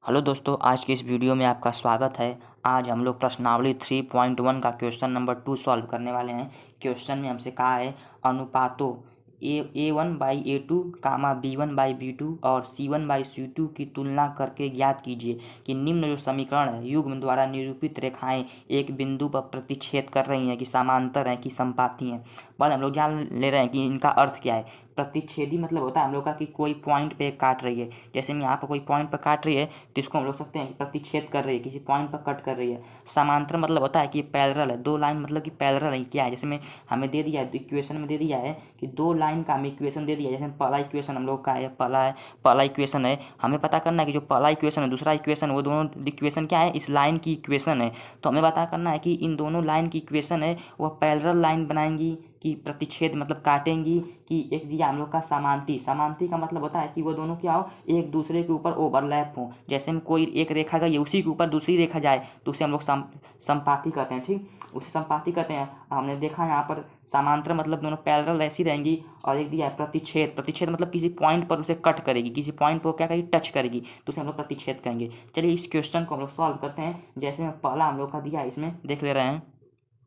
Hello दोस्तों, आज की इस वीडियो में आपका स्वागत है। आज हम लोग प्रश्नावली 3.1 का क्वेश्चन नंबर 2 सॉल्व करने वाले हैं। क्वेश्चन में हमसे कहा है अनुपातों A1/A2 कामा B1/B2 और C1/C2 की तुलना करके ज्ञात कीजिए कि निम्न जो समीकरण है युग्म द्वारा निरूपित रेखाएं एक बिंदु पर प्रतिच्छेद कर रही हैं कि समांतर हैं कि समपाती हैं। पर हम लोग जान ले रहे हैं कि इनका अर्थ क्या है। प्रतिच्छेदी मतलब होता है हम लोग का कि कोई पॉइंट पे काट रही है। जैसे में यहाँ पर कोई पॉइंट पर काट रही है तो इसको हम लोग सकते हैं कि प्रतिच्छेद कर रही है, किसी पॉइंट पर कट कर रही है। समांतर मतलब होता है कि पैरेलल है, दो लाइन मतलब कि पैरेलल है। क्या है, जैसे में हमें दे दिया है इक्वेशन में दे दिया है कि दो लाइन का हमें इक्वेशन दे दिया है। जैसे पहला इक्वेशन हम लोग का है, पहला इक्वेशन है, हमें पता करना है कि जो पहला इक्वेशन है दूसरा इक्वेशन, वो दोनों इक्वेशन क्या है, इस लाइन की इक्वेशन है। तो हमें पता करना है कि इन दोनों लाइन की इक्वेशन है वह पैरेलल लाइन बनाएंगी कि प्रतिच्छेद मतलब काटेंगी कि एक दिया हम लोग का समांती। समांती का मतलब होता है कि वो दोनों क्या हो, एक दूसरे के ऊपर ओवरलैप हो। जैसे में कोई एक रेखा गई उसी के ऊपर दूसरी रेखा जाए तो उसे हम लोग संपाती कहते हैं। ठीक, उसे संपाती कहते हैं। हमने देखा यहाँ पर समांतर मतलब दोनों पैरेलल ऐसी रहेंगी। और एक दिया है प्रतिच्छेद, प्रतिच्छेद मतलब किसी पॉइंट पर उसे कट करेगी, किसी पॉइंट पर क्या करेगी, टच करेगी, तो उसे हम लोग प्रतिच्छेद कहेंगे। चलिए इस क्वेश्चन को हम लोग सॉल्व करते हैं। जैसे में पहला हम लोग का दिया है, इसमें देख ले रहे हैं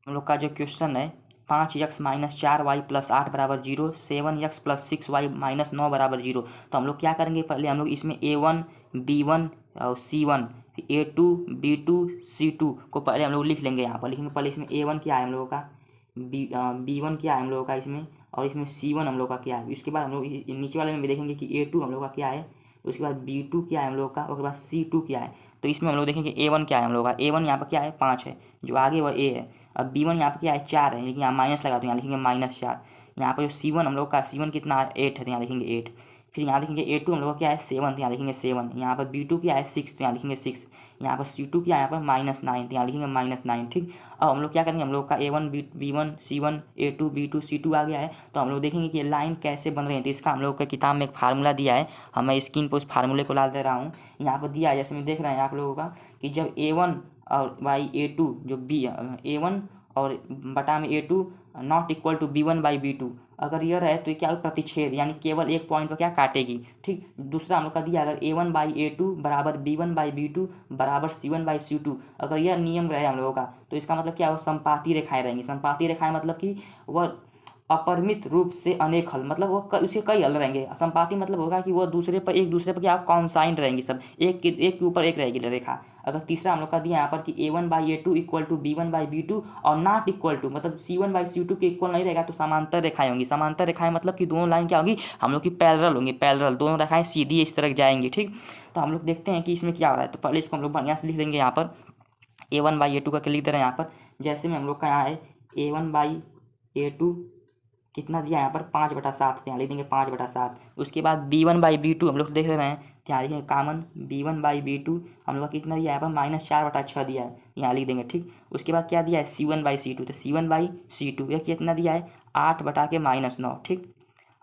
हम लोग का जो क्वेश्चन है 5x-4y+8 बराबर 0, 7x+6y-9 बराबर 0। तो हम लोग क्या करेंगे, पहले हम लोग इसमें A1 B1 और C1 A2 B2 C2 को पहले हम लोग लिख लेंगे। यहाँ पर लिखेंगे पहले इसमें A1 क्या है हम लोगों का, B1 क्या है हम लोगों का इसमें, और इसमें C1 हम लोग का क्या है। उसके बाद हम लोग नीचे वाले में भी देखेंगे कि A2 हम लोग का क्या है, उसके बाद B2 क्या है हम लोग का, उसके बाद C2 क्या है। तो इसमें हम लोग देखेंगे A1 क्या है हम लोग का। A1 यहाँ पर क्या है 5 है, जो आगे वह A है। अब B1 यहाँ पर क्या है 4 है, लेकिन यहाँ माइनस लगा तो यहाँ लिखेंगे -4। यहाँ पर जो C1 हम लोग का, C1 कितना है 8 है, तो यहाँ लिखेंगे 8। फिर यहाँ देखेंगे A2 हम लोग का क्या है 7, तो यहाँ लिखेंगे 7। यहाँ पर B2 क्या है 6, तो यहाँ लिखेंगे 6। यहाँ पर C2 क्या है यहाँ पर -9, तो यहाँ लिखेंगे -9। ठीक, अब हम लोग क्या करेंगे, हम लोग का A1 B1 C1 A2 B2 C2 आ गया है। तो हम लोग देखेंगे कि ये लाइन कैसे बन रही है। तो इसका हम लोग के किताब में एक फार्मूला दिया है, मैं स्क्रीन पर उस फार्मूले को ला दे रहा हूँ। यहाँ पर दिया है, जैसे मैं देख रहे हैं आप लोगों का कि जब A1 और A2 जो A1 और बटा में A2 not equal to B1/B2 अगर यह रहे तो ये क्या हो, प्रतिच्छेद, यानी केवल एक पॉइंट पर क्या काटेगी। ठीक, दूसरा हम लोग का दिया अगर A1/A2 बराबर B1/B2 बराबर C1/C2, अगर यह नियम रहे हम लोगों का तो इसका मतलब क्या हो, संपाती रेखाएं रहेंगी। संपाती रेखाएं मतलब कि वह अपरिमित रूप से अनेक हल, मतलब वो उसके कई हल रहेंगे। संपाती मतलब होगा कि वो एक दूसरे पर क्या कॉन्साइन रहेंगी, सब एक के ऊपर एक रहेगी रेखा। अगर तीसरा हम लोग का दिया यहाँ पर कि A1/A2 इक्वल टू B1/B2 और नॉट इक्वल टू मतलब C1/C2 के इक्वल नहीं रहेगा तो समांतर रेखाएं होंगी। समांतर रेखाएं मतलब कि दोनों लाइन क्या होंगी हम लोग की पैरेलल होंगी, पैरेलल दोनों रेखाएं सीधी इस तरह जाएंगी। ठीक, तो हम लोग देखते हैं कि इसमें क्या हो रहा है। तो पहले इसको हम लोग बढ़िया से लिख लेंगे। यहाँ पर A1/A2 का लिख दे रहे हैं यहाँ पर। जैसे में हम लोग का यहाँ है A1/A2 कितना दिया यहाँ पर 5/7, यहाँ लिख देंगे 5/7। उसके बाद B1/B2 हम लोग देख रहे हैं, यहाँ लिखेंगे कामन B1/B2 हम लोग का कितना दिया है यहाँ पर -4/6 दिया है, यहाँ लिख देंगे। ठीक, उसके बाद क्या दिया है C1/C2, तो C1/C2 यह कितना दिया है 8/-9। ठीक,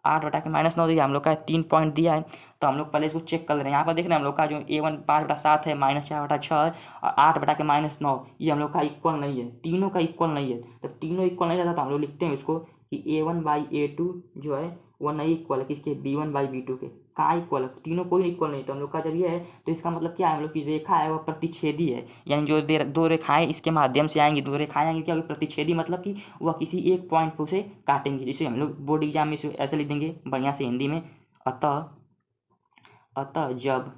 8/-9 दिया हम लोग का 3 पॉइंट दिया है। तो हम लोग पहले इसको चेक कर ले रहे हैं। यहाँ पर देख रहे हैं हम लोग का जो A1 5/7 है, -4/6 है, और 8/-9 ये हम लोग का इक्वल नहीं है, तीनों का इक्वल नहीं है। जब तीनों इक्वल नहीं रहता तो हम लोग लिखते हैं इसको कि A1/A2 जो है वो नहीं इक्वल है किसके, B1/B2 के। कहाँ इक्वल है, तीनों कोई इक्वल नहीं। तो हम लोग का जब ये है तो इसका मतलब क्या है, हम लोग की रेखा है वह प्रतिच्छेदी है। यानी जो दो रेखाएं इसके माध्यम से आएंगी, दो रेखाएं आएंगी क्या होगी, प्रतिच्छेदी मतलब कि वह किसी एक पॉइंट पर उसे काटेंगे। जिसे हम लोग बोर्ड एग्जाम में इसे ऐसे लिख देंगे बढ़िया से हिंदी में, अतः अतः जब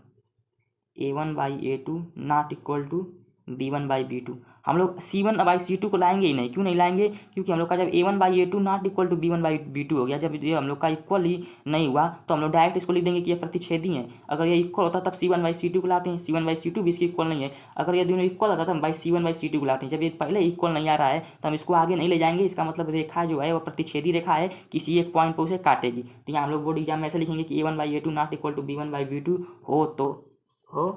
A1/A2 not equal to B1/B2, हम लोग C1/C2 को लाएंगे ही नहीं। क्यों नहीं लाएंगे, क्योंकि हम लोग का जब A1/A2 not equal to B1/B2 हो गया, जब ये हम लोग का इक्वल ही नहीं हुआ तो हम लोग डायरेक्ट इसको लिख देंगे कि ये प्रतिच्छेदी है। अगर ये इक्वल होता तब C1/C2 को लाते हैं, C1/C2 भी इसके इक्वल नहीं है। अगर ये दोनों इक्वल होता तो हम C1/C2 को लाते हैं। जब ये पहले इक्वल नहीं आ रहा है तो हम इसको आगे नहीं ले जाएंगे। इसका मतलब रेखा जो है वो प्रतिच्छेदी रेखा है, किसी एक पॉइंट पर उसे काटेगी। तो यहाँ हम लोग बोर्ड एग्जाम में ऐसे लिखेंगे कि A1/A2 not equal to B1/B2 हो हो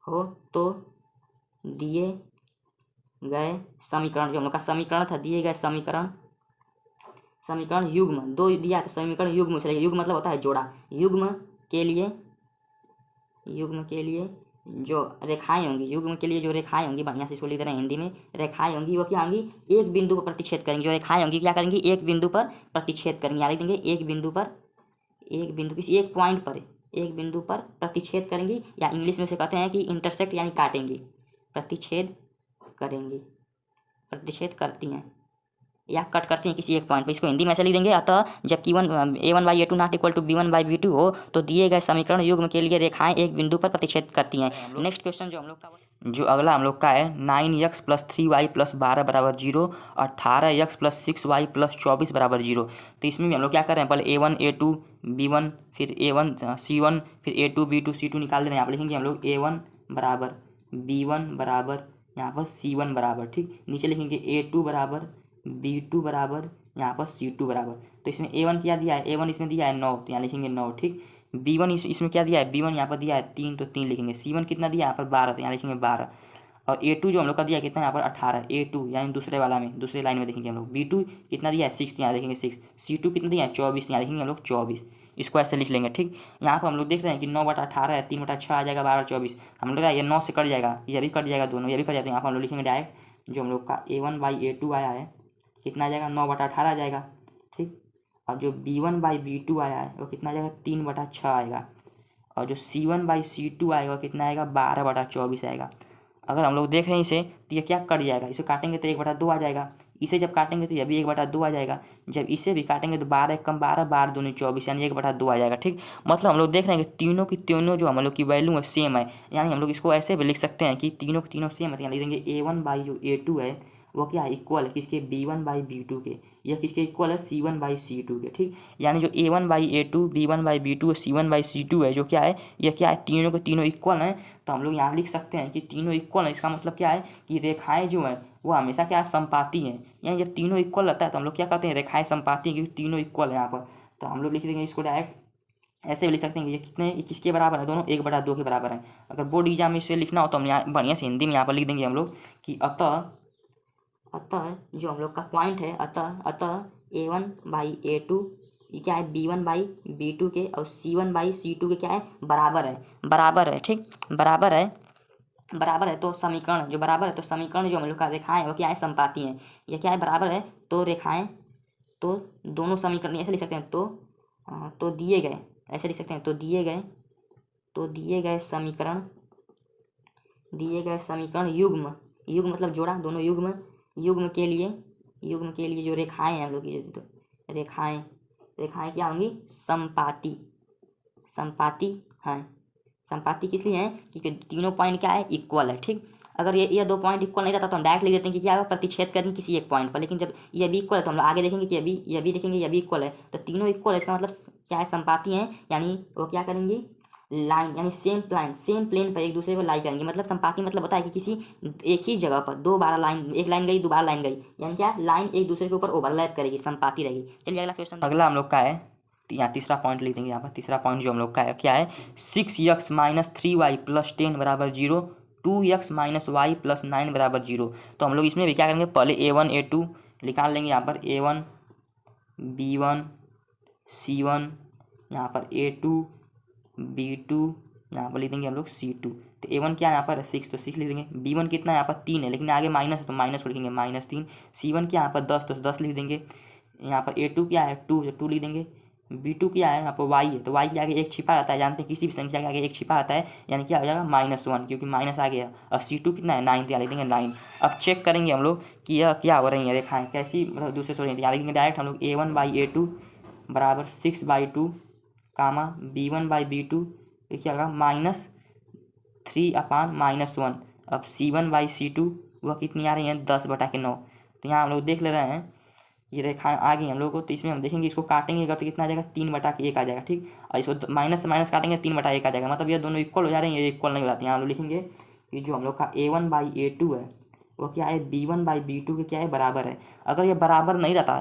हो तो दिए गए समीकरण, जो हम लोग का समीकरण था, दिए गए समीकरण युग्म दो दिया तो समीकरण युग्म से, युग्म मतलब होता है जोड़ा। युग्म के लिए जो रेखाएं होंगी, युग्म के लिए जो रेखाएं होंगी, बढ़िया से इसको लिख रहे हैं हिंदी में, रेखाएं होंगी वो क्या होंगी, एक बिंदु पर प्रतिच्छेद करेंगी। जो रेखाएं होंगी क्या करेंगी, एक बिंदु पर प्रतिच्छेद करेंगी। यहाँ लिख देंगे एक बिंदु किसी एक पॉइंट पर एक बिंदु पर प्रतिच्छेद करेंगी, या इंग्लिश में से कहते हैं कि इंटरसेक्ट यानी काटेंगी, प्रतिच्छेद करेंगी, प्रतिच्छेद करती हैं या कट करती हैं किसी एक पॉइंट पर। इसको हिंदी में ऐसे लिख देंगे, अतः जब a1/a2 not equal to b1/b2 हो तो दिए गए समीकरण युग्म के लिए रेखाएं एक बिंदु पर प्रतिच्छेद करती हैं। नेक्स्ट क्वेश्चन जो अगला हम लोग का है 9x + 3y + 12 = 0, 18x + 6y + 24 = 0। तो इसमें भी हम लोग क्या कर रहे हैं, पहले a1 a2 b1 फिर a1 c1 फिर a2 b2 c2 निकाल दे रहे हैं। यहाँ पर लिखेंगे हम लोग a1 बराबर b1 बराबर यहाँ पर c1 बराबर, ठीक। नीचे लिखेंगे a2 बराबर b2 बराबर यहाँ पर c2 बराबर। तो इसमें a1 क्या दिया है, a1 इसमें दिया है 9, तो यहाँ लिखेंगे 9, ठीक। b1 इसमें क्या दिया है, b1 यहाँ पर दिया है 3, तो 3 लिखेंगे। c1 कितना दिया है यहाँ पर 12, तो यहाँ लिखेंगे 12। और a2 जो हम लोग का दिया है कितना यहाँ पर 18, a2 यानी दूसरे वाला में दूसरे लाइन में देखेंगे हम लोग। b2 कितना दिया है 6, यहाँ देखेंगे 6। c2 कितना दिया है 24, यहाँ लिखेंगे हम लोग 24। इसको ऐसे लिख लेंगे, ठीक। यहाँ पर हम लोग देख रहे हैं कि 9/18 है, 3/6 आ जाएगा, 12/24 हम लोग ये 9 से कट जाएगा, ये भी कट जाएगा, दोनों ये भी कट जाएगा। तो यहाँ पर हम लोग लिखेंगे डायरेक्ट जो हम लोग का a1/a2 आया है कितना आ जाएगा 9/18 आ जाएगा, ठीक। और जो b1/b2 आया है वो कितना आ जाएगा 3/6 आएगा। और जो c1/c2 आएगा वो कितना आएगा 12/24 आएगा। अगर हम लोग देख रहे हैं इसे तो ये क्या कट जाएगा, इसे काटेंगे तो 1/2 आ जाएगा, इसे जब काटेंगे तो यह भी 1/2 आ जाएगा, जब इसे भी काटेंगे तो 12 × 12 12 दूनी 24 यानी 1/2 आ जाएगा, ठीक। मतलब हम लोग देख रहे हैं कि तीनों की तीनों जो हम लोग की वैल्यू है सेम है, यानी हम लोग इसको ऐसे भी लिख सकते हैं कि तीनों की तीनों सेम है। यहाँ लिख देंगे a1/a2 है वो क्या है इक्वल है किसके b1/b2 के, यह किसके इक्वल है c1/c2 के, ठीक। यानी जो a1/a2 b1/b2 और c1/c2 है जो क्या है यह क्या है तीनों के तीनों इक्वल हैं। तो हम लोग यहाँ लिख सकते हैं कि तीनों इक्वल हैं, इसका मतलब क्या है कि रेखाएं जो हैं वो हमेशा क्या समपाती हैं, यानी जब तीनों इक्वल रहता है तो हम लोग क्या कहते हैं रेखाएं समपाती हैं, क्योंकि तीनों इक्वल है यहाँ पर। तो हम लोग लिख देंगे इसको डायरेक्ट ऐसे भी लिख सकते हैं कि ये कितने किसके बराबर है, दोनों 1/2 के बराबर हैं। अगर बोर्ड एग्जाम में इसे लिखना हो तो हम यहाँ बढ़िया से हिंदी में यहाँ पर लिख देंगे हम लोग कि अतः जो हम लोग का पॉइंट है अतः a1/a2 ये क्या है b1/b2 के और c1/c2 के क्या है बराबर है, ठीक। बराबर है तो समीकरण जो बराबर है तो समीकरण जो हम लोग का रेखाएं वो क्या है समपाती हैं, ये क्या है बराबर है तो रेखाएं तो दोनों समीकरण ऐसे लिख सकते हैं तो दिए गए ऐसे लिख सकते हैं तो दिए गए समीकरण युग्म मतलब जोड़ा दोनों युग्म के लिए जो रेखाएं हैं हम लोग की जो रेखाएं क्या होंगी समपाती हैं। समपाती किस लिए हैं क्योंकि तीनों पॉइंट क्या है इक्वल है, ठीक। अगर ये दो पॉइंट इक्वल नहीं रहता तो हम डायरेक्ट लिख देते हैं कि क्या होगा प्रतिच्छेद करेंगे किसी एक पॉइंट पर, लेकिन जब ये भी इक्वल है तो हम लोग आगे देखेंगे कि ये भी देखेंगे ये भी इक्वल है, तो तीनों इक्वल है इसका मतलब क्या है समपाती हैं, यानी वो क्या करेंगी लाइन यानी सेम प्लेन पर एक दूसरे को लाई करेंगे। मतलब संपाती मतलब होता है कि किसी एक ही जगह पर दो बार लाइन एक लाइन गई दोबारा लाइन गई, यानी क्या लाइन एक दूसरे के ऊपर ओवरलैप करेगी संपाती रहेगी। चलिए अगला क्वेश्चन अगला हम लोग का है यहाँ तीसरा पॉइंट लिख देंगे। यहाँ पर तीसरा पॉइंट जो हम लोग का है क्या है 6x - 3y + 10 = 0, 2x - y + 9 = 0। तो हम लोग इसमें भी क्या करेंगे पहले a1 a2 निकाल लेंगे। यहाँ पर a1 b1 c1 यहाँ पर a2 b2 यहाँ पर लिख देंगे हम लोग c2। तो a1 क्या है यहाँ पर 6 तो 6 लिख देंगे। b1 कितना यहाँ पर 3 है लेकिन आगे माइनस है तो माइनस को लिखेंगे -3। c1 क्या यहाँ पर 10 तो 10 लिख देंगे। यहाँ पर a2 क्या है 2 तो 2 लिख देंगे। b2 क्या है यहाँ पर y है तो y के आगे एक छिपा रहता है, जानते हैं किसी भी संख्या के आगे एक छिपा रहता है यानी क्या हो जाएगा -1 क्योंकि माइनस आ गया। और c2 कितना है 9 तो यहाँ लिख देंगे 9। अब चेक करेंगे हम लोग कि यह क्या हो रही है रेखाएं कैसी मतलब दूसरे से हो रही है। यहाँ लिखेंगे डायरेक्ट हम लोग a1/a2 बराबर 6/2 कामा b1/b2 क्या होगा -3/-1। अब c1/c2 वह कितनी आ रही है 10/9। तो यहाँ हम लोग देख ले रहे हैं ये रेखाएं आ गई हम लोग को, तो इसमें हम देखेंगे इसको काटेंगे अगर तो कितना आ जाएगा 3/1 आ जाएगा, ठीक। और इसको माइनस से माइनस काटेंगे 3/1 आ जाएगा, मतलब ये दोनों इक्वल हो जा रहे हैं, ये इक्वल नहीं हो जाती। यहाँ हम लोग लिखेंगे कि जो हम लोग का a1/a2 है वो क्या है b1/b2 के क्या है बराबर है। अगर ये बराबर नहीं रहता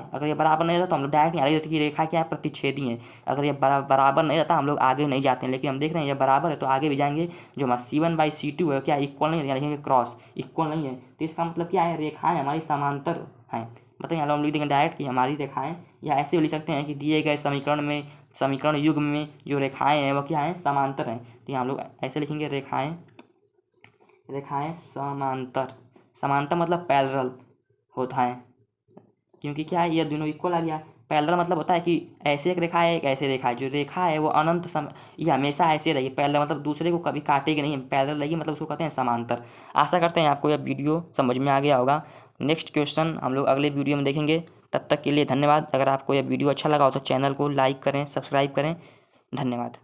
तो हम लोग डायरेक्ट यहाँ लिख देते कि रेखा क्या है प्रतिच्छेदी है। अगर ये बराबर नहीं रहता हम लोग आगे नहीं जाते हैं, लेकिन हम देख रहे हैं ये बराबर है तो आगे भी जाएंगे। जो हमारा c1/c2 है क्या इक्वल नहीं है, लिखेंगे क्रॉस इक्वल नहीं है, तो इसका मतलब क्या है रेखाएं हमारी समांतर हैं। मतलब यहाँ हम लिख देंगे डायरेक्ट कि हमारी रेखाएं, या ऐसे भी लिख सकते हैं कि दिए गए समीकरण युग्म में जो रेखाएं हैं वो क्या है समांतर हैं। तो यहाँ हम लोग ऐसे लिखेंगे रेखाएं समांतर मतलब पैरेलल होता है, क्योंकि क्या है ये दोनों इक्वल आ गया। पैरेलल मतलब होता है कि ऐसे एक रेखा है, एक ऐसे रेखा है। जो रेखा है वो अनंत समय ये हमेशा ऐसे रही। पैरेलल मतलब दूसरे को कभी काटेगी नहीं, पैरेलल रहेगी मतलब उसको कहते हैं समांतर। आशा करते हैं आपको यह वीडियो समझ में आ गया होगा। नेक्स्ट क्वेश्चन हम लोग अगले वीडियो में देखेंगे। तब तक के लिए धन्यवाद। अगर आपको यह वीडियो अच्छा लगा हो तो चैनल को लाइक करें, सब्सक्राइब करें। धन्यवाद।